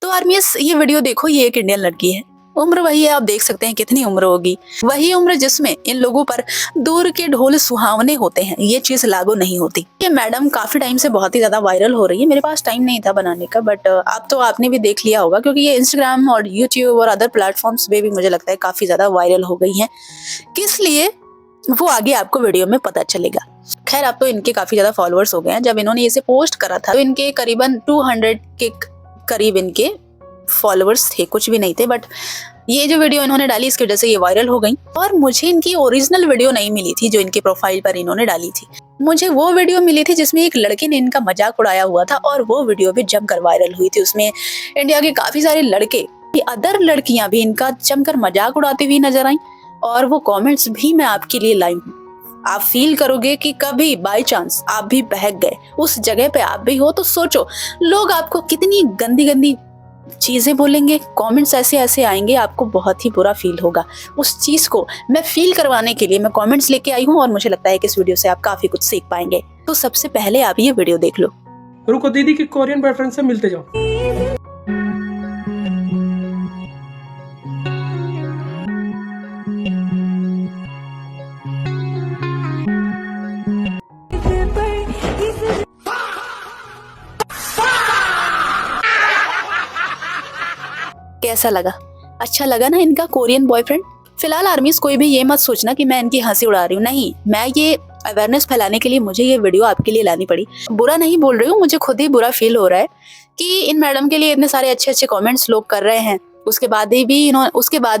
तो आर्मी ये वीडियो देखो, ये एक इंडियन लड़की है, उम्र वही है, आप देख सकते हैं कितनी उम्र होगी, वही उम्र जिसमें इन लोगों पर दूर के ढोल सुहावने होते हैं, ये चीज लागू नहीं होती। ये मैडम काफी टाइम से बहुत ही ज्यादा वायरल हो रही है। मेरे पास टाइम नहीं था बनाने का, बट अब तो आपने भी देख लिया होगा, क्योंकि ये इंस्टाग्राम और यूट्यूब और अदर प्लेटफॉर्म्स पे भी मुझे लगता है काफी ज्यादा वायरल हो गई है। किस लिए वो आगे आपको वीडियो में पता चलेगा। खैर, अब तो इनके काफी ज्यादा फॉलोअर्स हो गए हैं। जब इन्होंने इसे पोस्ट करा था तो इनके करीबन 200 के करीब इनके फॉलोअर्स थे, कुछ भी नहीं थे। बट ये जो वीडियो इन्होंने डाली इसकी वजह से ये वायरल हो गई। और मुझे इनकी ओरिजिनल वीडियो नहीं मिली थी जो इनके प्रोफाइल पर इन्होंने डाली थी। मुझे वो वीडियो मिली थी जिसमें एक लड़के ने इनका मजाक उड़ाया हुआ था, और वो वीडियो भी जमकर वायरल हुई थी। उसमें इंडिया के काफी सारे लड़के, अदर लड़कियां भी इनका जमकर मजाक उड़ाती हुई नजर आई, और वो कमेंट्स भी मैं आपके लिए लाई हूँ। आप फील करोगे कि कभी बाय चांस आप भी बहक गए, उस जगह पे आप भी हो, तो सोचो लोग आपको कितनी गंदी गंदी चीजें बोलेंगे, कमेंट्स ऐसे ऐसे आएंगे, आपको बहुत ही बुरा फील होगा। उस चीज को मैं फील करवाने के लिए मैं कमेंट्स लेके आई हूँ, और मुझे लगता है कि इस वीडियो से आप काफी कुछ सीख पाएंगे। तो सबसे पहले आप ये वीडियो देख लो। रुको, दीदी के कोरियन बॉयफ्रेंड से मिलते जाओ। कैसा लगा? अच्छा लगा ना इनका कोरियन बॉयफ्रेंड? फिलहाल आर्मीज कोई भी ये मत सोचना कि मैं इनकी हंसी उड़ा रही हूँ, नहीं, मैं ये अवेयरनेस फैलाने के लिए मुझे ये वीडियो आपके लिए लानी पड़ी। बुरा नहीं बोल रही हूँ, मुझे खुद ही बुरा फील हो रहा है कि इन मैडम के लिए इतने सारे अच्छे अच्छे कमेंट्स लोग कर रहे हैं, उसके बाद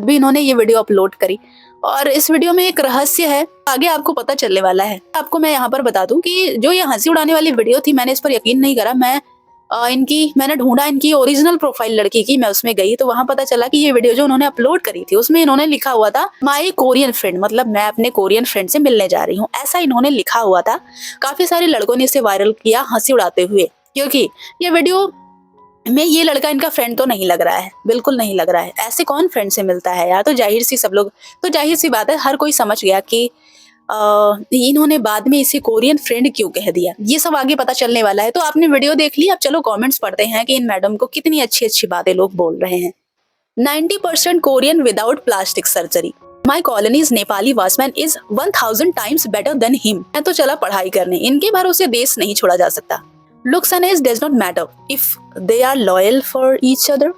भी इन्होंने ये वीडियो अपलोड करी। और इस वीडियो में एक रहस्य है, आगे आपको पता चलने वाला है। आपको मैं यहाँ पर बता दूं कि जो ये हंसी उड़ाने वाली वीडियो थी, मैंने इस पर यकीन नहीं करा। मैंने ढूंढा इनकी ओरिजिनल प्रोफाइल लड़की की, मैं उसमें गई तो वहां पता चला कि ये वीडियो जो उन्होंने अपलोड करी थी उसमें इन्होंने लिखा हुआ था माय कोरियन फ्रेंड, मतलब मैं अपने कोरियन फ्रेंड से मिलने जा रही हूँ, ऐसा इन्होंने लिखा हुआ था। काफी सारे लड़कों ने इसे वायरल किया हंसी उड़ाते हुए, क्योंकि ये वीडियो में ये लड़का इनका फ्रेंड तो नहीं लग रहा है, बिल्कुल नहीं लग रहा है। ऐसे कौन फ्रेंड से मिलता है यार? तो जाहिर सी बात है, हर कोई समझ गया कि इन्होंने बाद में इसे कोरियन फ्रेंड क्यों कह दिया। ये सब आगे पता चलने वाला है। तो आपने वीडियो देख ली, अब चलो कमेंट्स पढ़ते हैं कि इन मैडम को कितनी अच्छी अच्छी बातें लोग बोल रहे हैं। 90% Korean without plastic surgery. My colonies Nepali watchman is 1000 times better than him. मैं तो चला पढ़ाई करने, इनके भरोसे देश नहीं छोड़ा जा सकता। Looks and age does not matter if they are loyal for each other.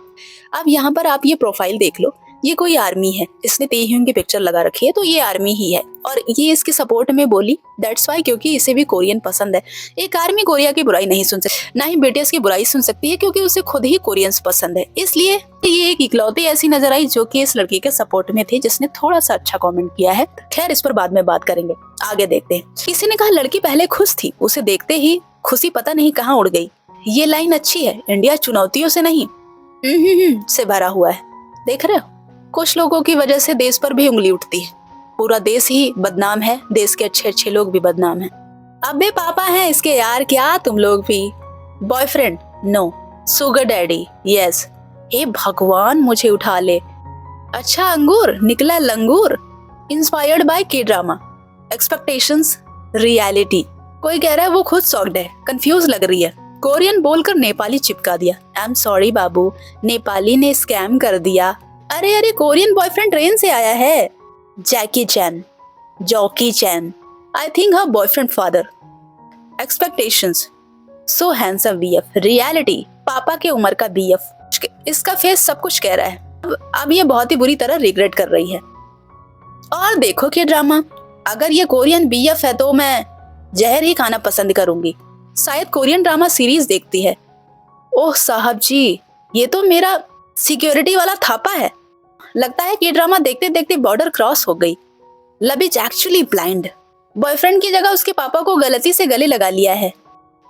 अब यहाँ पर आप ये प्रोफाइल देख लो, ये कोई आर्मी है, इसने तेह्यून की पिक्चर लगा रखी है, तो ये आर्मी ही है। और ये इसके सपोर्ट में बोली, दैट्स वाई, क्योंकि इसे भी कोरियन पसंद है। एक आर्मी कोरिया की बुराई नहीं सुन सकती, ना ही बीटीएस की बुराई सुन सकती है, क्योंकि उसे खुद ही कोरियंस पसंद है। इसलिए ये एक इकलौती ऐसी नजर आई जो कि इस लड़की के सपोर्ट में थी, जिसने थोड़ा सा अच्छा कॉमेंट किया है। खैर, इस पर बाद में बात करेंगे, आगे देखते हैं। किसी ने कहा लड़की पहले खुश थी, उसे देखते ही खुशी पता नहीं कहाँ उड़ गई। ये लाइन अच्छी है, इंडिया चुनौतियों से नहीं से भरा हुआ है। देख रहे हो, कुछ लोगों की वजह से देश पर भी उंगली उठती है। पूरा देश ही बदनाम है, देश के अच्छे अच्छे लोग भी बदनाम हैं। अबे पापा हैं इसके यार, क्या तुम लोग भी? Boyfriend no, sugar daddy yes. हे भगवान, मुझे उठा ले। अच्छा अंगूर निकला लंगूर। Inspired by K drama, expectations reality. कोई कह रहा है वो खुद सॉक्ड है, कंफ्यूज लग रही है। कोरियन बोलकर नेपाली चिपका दिया। आई एम सॉरी बाबू, नेपाली ने स्कैम कर दिया। अरे अरे, कोरियन बॉयफ्रेंड ट्रेन से आया है। Jackie Chan, Jockey Chan, I think her boyfriend father. Expectations, so handsome BF. Reality, पापा के उम्र का बीएफ। इसका फेस सब कुछ कह रहा है। अब ये बहुत ही बुरी तरह रिग्रेट कर रही है। और देखो क्या ड्रामा, अगर ये कोरियन बीएफ है तो मैं जहर ही खाना पसंद करूंगी। शायद कोरियन ड्रामा सीरीज देखती है। ओह साहब जी, ये तो मेरा सिक्योरिटी वाला थापा है। लगता है कि ड्रामा देखते देखते बॉर्डर क्रॉस हो गई। Love is actually blind. Boyfriend की जगह उसके पापा को गलती से गले लगा लिया है।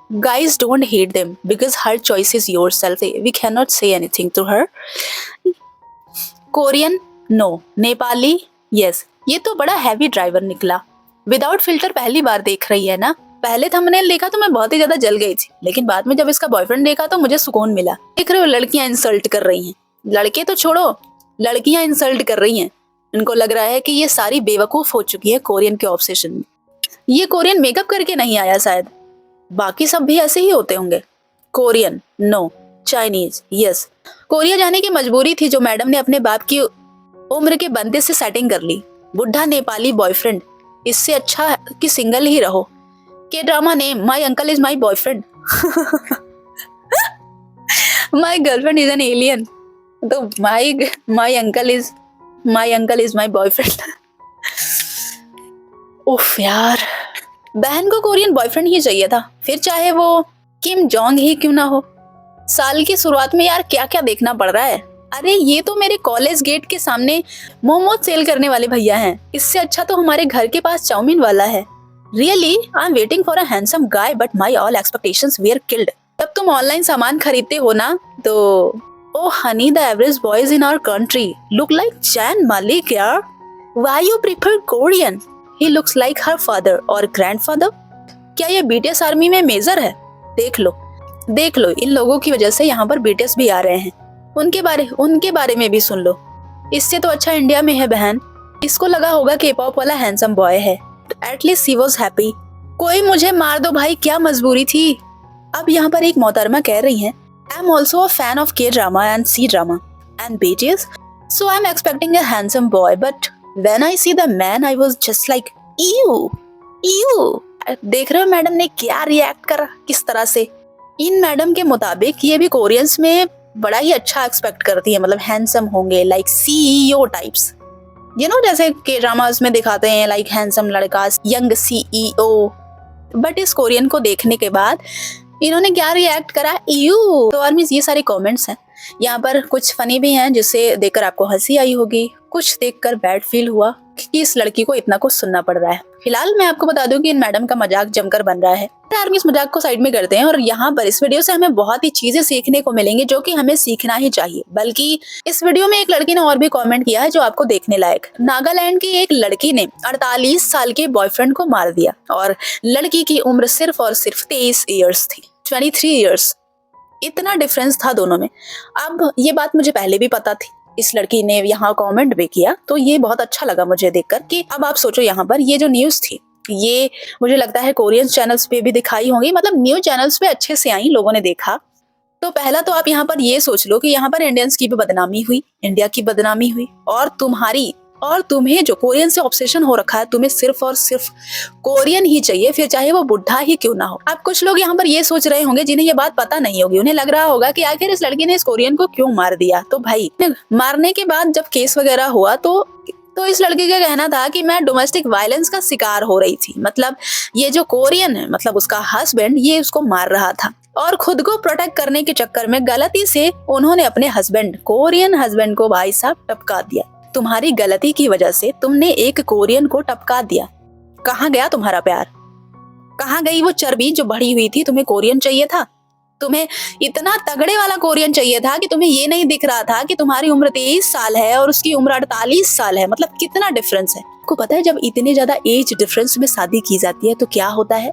Guys don't hate them because her choice is yourself. We can not say anything to her. Korean no, Nepali yes. ये तो बड़ा हैवी ड्राइवर निकला। विदाउट फिल्टर पहली बार देख रही है ना? पहले थंबनेल देखा तो मैं बहुत ही ज्यादा जल गई थी, लेकिन बाद में जब इसका बॉयफ्रेंड देखा तो मुझे सुकून मिला। देख रहे हो, लड़कियां इंसल्ट कर रही हैं। लड़के तो छोड़ो, लड़कियां इंसल्ट कर रही हैं। इनको लग रहा है कि ये सारी बेवकूफ हो चुकी है कोरियन के ऑब्सेशन में। ये कोरियन मेकअप करके नहीं आया शायद, बाकी सब भी ऐसे ही होते होंगे। Korean no, Chinese, yes. Korea जाने की मजबूरी थी जो मैडम ने अपने बाप की उम्र के बंदे से सेटिंग कर ली। बुढ़ा नेपाली बॉयफ्रेंड, इससे अच्छा है कि सिंगल ही रहो। K drama name my uncle is my boyfriend. My girlfriend is an alien, तो my uncle is my boyfriend. उफ यार, बहन को कोरियन बॉयफ्रेंड ही चाहिए था, फिर चाहे वो किम जोंग ही क्यों ना हो। साल की शुरुआत में यार क्या क्या देखना पड़ रहा है। अरे ये तो मेरे कॉलेज गेट के सामने मोमोज सेल करने वाले भैया हैं, इससे अच्छा तो हमारे घर के पास चाउमीन वाला है। Really I am waiting for a handsome guy but my all expectations were killed. जब तुम ऑनलाइन सामान खरीदते हो ना तो oh honey, the average boys in our country look like chain मालिक यार। Why you prefer Korean? He looks like her father और ग्रैंडफादर। क्या ये बीटीएस आर्मी में मेजर है? देख लो इन लोगों की वजह से यहाँ पर बीटीएस भी आ रहे हैं। उनके बारे में भी सुन लो। इससे तो अच्छा इंडिया में है बहन। इसको लगा होगा के पॉप वाला हैंडसम बॉय है। At least she was happy. कोई मुझे मार दो भाई, क्या मजबूरी थी। अब यहाँ पर एक मोहतरमा कह रही हैं, I am also a fan of K drama and C drama and BTS, so I am expecting a handsome boy, but when I see the man I was just like you. देख रहे हो madam ने क्या react करा, किस तरह से। इन madam के मुताबिक ये भी कोरियंस में बड़ा ही अच्छा एक्सपेक्ट करती है, मतलब हैंडसम होंगे, like CEO types, you know, जैसे के ड्रामास में दिखाते हैं, लाइक हैंडसम लड़का, यंग सीईओ। बट इस कोरियन को देखने के बाद इन्होंने क्या रिएक्ट करा, यू। तो आर्मीज ये सारे कमेंट्स हैं। यहाँ पर कुछ फनी भी हैं जिससे देखकर आपको हंसी आई होगी, कुछ देखकर बैड फील हुआ कि इस लड़की को इतना कुछ सुनना पड़ रहा है। फिलहाल मैं आपको बता दूं कि इन मैडम का मजाक जमकर बन रहा है। आर्मी इस मजाक को साइड में करते हैं और यहाँ पर इस वीडियो से हमें बहुत ही चीजें सीखने को मिलेंगी जो कि हमें सीखना ही चाहिए। बल्कि इस वीडियो में एक लड़की ने और भी कमेंट किया है जो आपको देखने लायक। नागालैंड की एक लड़की ने 48 साल के बॉयफ्रेंड को मार दिया और लड़की की उम्र सिर्फ और सिर्फ 23 ईयर्स थी, 23 ईयर्स। इतना डिफरेंस था दोनों में। अब ये बात मुझे पहले भी पता थी, इस लड़की ने यहाँ कमेंट भी किया, तो ये बहुत अच्छा लगा मुझे देखकर कि अब आप सोचो यहाँ पर ये जो न्यूज थी, ये मुझे लगता है कोरियन चैनल्स पे भी दिखाई होंगी, मतलब न्यूज चैनल्स पे अच्छे से आई, लोगों ने देखा। तो पहला तो आप यहाँ पर ये सोच लो कि यहाँ पर इंडियंस की भी बदनामी हुई, इंडिया की बदनामी हुई, और तुम्हें जो कोरियन से ऑब्सेशन हो रखा है, तुम्हें सिर्फ और सिर्फ कोरियन ही चाहिए, फिर चाहे वो बुढ़ा ही क्यों ना हो। अब कुछ लोग यहाँ पर ये सोच रहे होंगे जिन्हें ये बात पता नहीं होगी, उन्हें लग रहा होगा कि आखिर इस लड़की ने इस कोरियन को क्यों मार दिया। तो भाई मारने के बाद जब केस वगैरह हुआ तो इस लड़के का कहना था कि मैं डोमेस्टिक वायलेंस का शिकार हो रही थी, मतलब ये जो कोरियन है, मतलब उसका हस्बैंड, ये उसको मार रहा था और खुद को प्रोटेक्ट करने के चक्कर में गलती से उन्होंने अपने कोरियन हस्बैंड को भाई साहब टपका दिया। तुम्हारी गलती की वजह से तुमने एक कोरियन को टपका दिया। कहाँ गया तुम्हारा प्यार? कहाँ गई वो चर्बी जो बढ़ी हुई थी? तुम्हें कोरियन चाहिए था, तुम्हें इतना तगड़े वाला कोरियन चाहिए था कि तुम्हें ये नहीं दिख रहा था कि तुम्हारी उम्र 23 साल है और उसकी उम्र 48 साल है। मतलब कितना डिफरेंस है। आपको पता है जब इतने ज्यादा एज डिफरेंस में शादी की जाती है तो क्या होता है?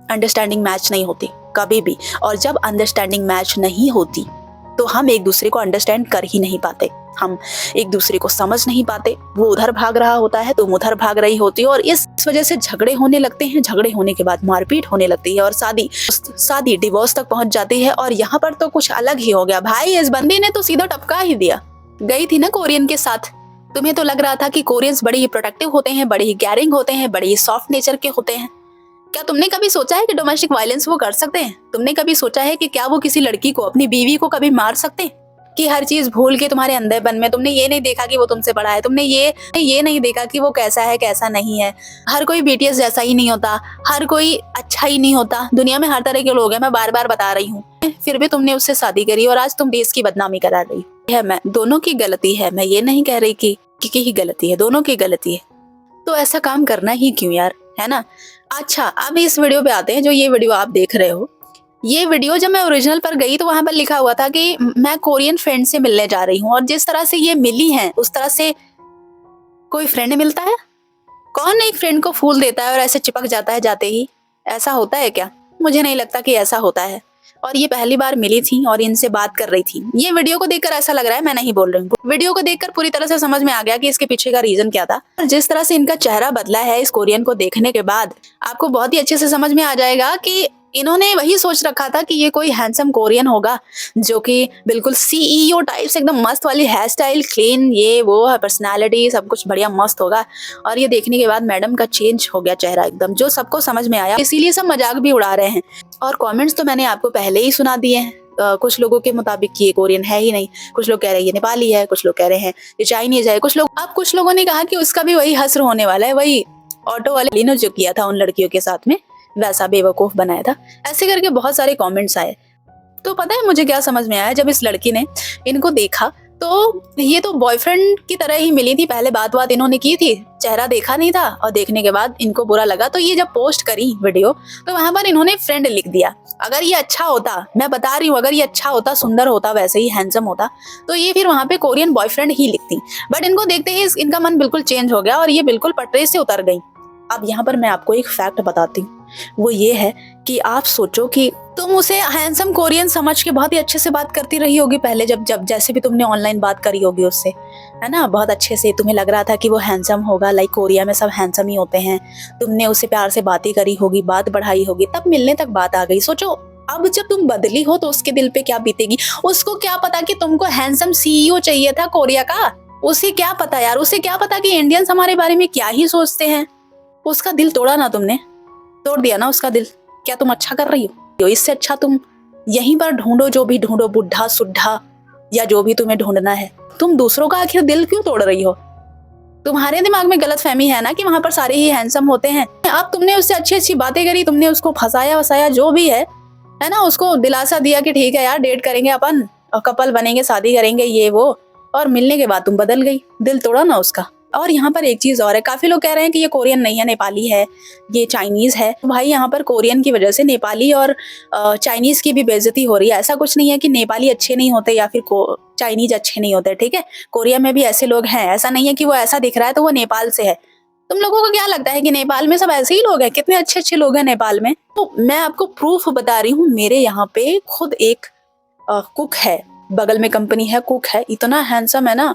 अंडरस्टैंडिंग मैच नहीं होती कभी भी, और जब अंडरस्टैंडिंग मैच नहीं होती तो हम एक दूसरे को अंडरस्टैंड कर ही नहीं पाते, हम एक दूसरे को समझ नहीं पाते। वो उधर भाग रहा होता है, तुम उधर भाग रही होती हो, और इस वजह से झगड़े होने लगते हैं। झगड़े होने के बाद मारपीट होने लगती है और शादी डिवोर्स तक पहुंच जाती है। और यहाँ पर तो कुछ अलग ही हो गया भाई। इस बंदी ने तो सीधा टपका ही दिया। गई थी ना कोरियन के साथ, तुम्हें तो लग रहा था कि कोरियंस बड़े ही प्रोटेक्टिव होते हैं, बड़े ही केयरिंग होते हैं, बड़े ही सॉफ्ट नेचर के होते हैं। क्या तुमने कभी सोचा है कि डोमेस्टिक वायलेंस वो कर सकते हैं? तुमने कभी सोचा है कि क्या वो किसी लड़की को, अपनी बीवी को कभी मार सकते हैं? कि हर चीज भूल के तुम्हारे अंधेपन में तुमने ये नहीं देखा कि वो तुमसे बड़ा है, तुमने ये नहीं देखा कि वो कैसा है कैसा नहीं है। हर कोई बीटीएस जैसा ही नहीं होता, हर कोई अच्छा ही नहीं होता। दुनिया में हर तरह के लोग हैं, मैं बार बार बता रही हूँ। फिर भी तुमने उससे शादी करी और आज तुम देश की बदनामी करा रही है। मैं दोनों की गलती है, मैं ये नहीं कह रही कि ही गलती है, दोनों की गलती है। तो ऐसा काम करना ही क्यों यार, है ना। अच्छा, अब इस वीडियो पे आते हैं। जो ये वीडियो आप देख रहे हो, ये वीडियो जब मैं ओरिजिनल पर गई तो वहां पर लिखा हुआ था कि मैं कोरियन फ्रेंड से मिलने जा रही हूँ, और जिस तरह से ये मिली हैं उस तरह से कोई फ्रेंड मिलता है? कौन एक फ्रेंड को फूल देता है और ऐसे चिपक जाता है जाते ही? ऐसा होता है क्या? मुझे नहीं लगता कि ऐसा होता है। और ये पहली बार मिली थी और इनसे बात कर रही थी। ये वीडियो को देखकर ऐसा लग रहा है, मैं नहीं बोल रही हूँ, वीडियो को देखकर पूरी तरह से समझ में आ गया कि इसके पीछे का रीजन क्या था। और जिस तरह से इनका चेहरा बदला है इस कोरियन को देखने के बाद, आपको बहुत ही अच्छे से समझ में आ जाएगा कि इन्होंने वही सोच रखा था कि ये कोई हैंडसम कोरियन होगा जो कि बिल्कुल सीईओ टाइप से एकदम मस्त वाली हेयर स्टाइल, क्लीन, ये वो पर्सनालिटी सब कुछ बढ़िया मस्त होगा। और ये देखने के बाद मैडम का चेंज हो गया चेहरा एकदम, जो सबको समझ में आया, इसीलिए सब मजाक भी उड़ा रहे हैं। और कमेंट्स तो मैंने आपको पहले ही सुना दिए हैं। कुछ लोगों के मुताबिक ये कोरियन है ही नहीं, कुछ लोग कह रहे हैं ये नेपाली है, कुछ लोग कह रहे हैं ये चाइनीज है, कुछ लोगों ने कहा कि उसका भी वही हस्र होने वाला है, वही ऑटो वाले ने जो किया था उन लड़कियों के साथ में वैसा बेवकूफ बनाया था। ऐसे करके बहुत सारे कमेंट्स आए। तो पता है मुझे क्या समझ में आया, जब इस लड़की ने इनको देखा तो ये तो बॉयफ्रेंड की तरह ही मिली थी। पहले बात इन्होंने की थी, चेहरा देखा नहीं था, और देखने के बाद इनको बुरा लगा, तो ये जब पोस्ट करी वीडियो तो वहां पर इन्होंने फ्रेंड लिख दिया। अगर ये अच्छा होता, मैं बता रही हूँ, अगर ये अच्छा होता, सुंदर होता, वैसे ही हैंडसम होता, तो ये फिर वहां पे कोरियन बॉयफ्रेंड ही लिखती। बट इनको देखते ही इनका मन बिल्कुल चेंज हो गया और ये बिल्कुल पटरी से उतर गई। अब यहाँ पर मैं आपको एक फैक्ट बताती हूँ, वो ये है कि आप सोचो कि तुम उसे हैंडसम कोरियन समझ के बहुत ही अच्छे से बात करती रही होगी पहले, जब जैसे भी तुमने ऑनलाइन बात करी होगी उससे, है ना, बहुत अच्छे से तुम्हें लग रहा था कि वो हैंडसम होगा, लाइक कोरिया में सब हैंडसम ही होते हैं। तुमने उससे प्यार से बातें करी होगी, बात बढ़ाई होगी, तब मिलने तक बात आ गई। सोचो अब जब तुम बदली हो तो उसके दिल पे क्या बीतेगी। उसको क्या पता कि तुमको हैंडसम सीईओ चाहिए था कोरिया का, उसे क्या पता यार, उसे क्या पता कि इंडियंस हमारे बारे में क्या ही सोचते हैं। उसका दिल तोड़ा ना तुमने, तोड़ दिया ना उसका दिल। क्या तुम अच्छा कर रही हो? इससे अच्छा तुम यहीं पर ढूंढो, जो भी ढूंढो, बुढ़ा सुड्ढा या जो भी तुम्हें ढूंढना है। तुम दूसरों का आखिर दिल क्यों तोड़ रही हो? तुम्हारे दिमाग में गलत फहमी है ना कि वहां पर सारे ही हैंडसम होते हैं। अब तुमने उससे अच्छी अच्छी बातें करी, तुमने उसको फंसाया वसाया, जो भी है ना, उसको दिलासा दिया कि ठीक है यार, डेट करेंगे अपन और कपल बनेंगे, शादी करेंगे, ये वो, और मिलने के बाद तुम बदल गई, दिल तोड़ा ना उसका। और यहाँ पर एक चीज और है, काफी लोग कह रहे हैं कि ये कोरियन नहीं है, नेपाली है, ये चाइनीज है। भाई यहाँ पर कोरियन की वजह से नेपाली और चाइनीज की भी बेइज्जती हो रही है। ऐसा कुछ नहीं है कि नेपाली अच्छे नहीं होते या फिर चाइनीज अच्छे नहीं होते, ठीक है, कोरिया में भी ऐसे लोग हैं। ऐसा नहीं है कि वो ऐसा दिख रहा है तो वो नेपाल से है। तुम लोगों को क्या लगता है कि नेपाल में सब ऐसे ही लोग हैं? कितने अच्छे अच्छे लोग हैं नेपाल में। तो मैं आपको प्रूफ बता रही हूँ, मेरे यहाँ पे खुद एक कुक है, बगल में कंपनी है, कुक है, इतना हैंडसम है ना,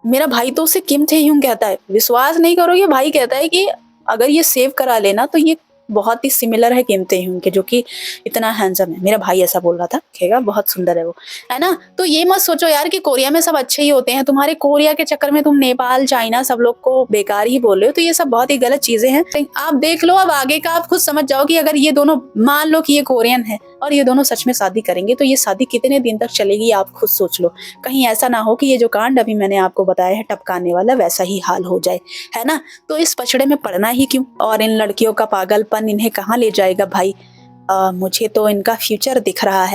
मेरा भाई तो उसे किम थे ह्यूंग कहता है। विश्वास नहीं करोगे, भाई कहता है कि अगर ये सेव करा लेना तो ये बहुत ही सिमिलर है किम थे ह्यूंग के, जो कि इतना हैंडसम है। मेरा भाई ऐसा बोल रहा था, कहेगा बहुत सुंदर है वो, है ना। तो ये मत सोचो यार कि कोरिया में सब अच्छे ही होते हैं। तुम्हारे कोरिया के चक्कर में तुम नेपाल, चाइना, सब लोग को बेकार ही बोल रहे हो। तो ये सब बहुत ही गलत चीजें हैं। आप देख लो, अब आगे का आप खुद समझ जाओ कि अगर ये दोनों, मान लो कि ये कोरियन है और ये दोनों सच में शादी करेंगे, तो ये शादी कितने दिन तक चलेगी, आप खुद सोच लो। कहीं ऐसा ना हो कि ये जो कांड अभी मैंने आपको बताया है टपकाने वाला, वैसा ही हाल हो जाए, है ना। तो इस पछड़े में पड़ना ही क्यों? और इन लड़कियों का पागलपन इन्हें कहाँ ले जाएगा भाई। मुझे तो इनका फ्यूचर दिख रहा है।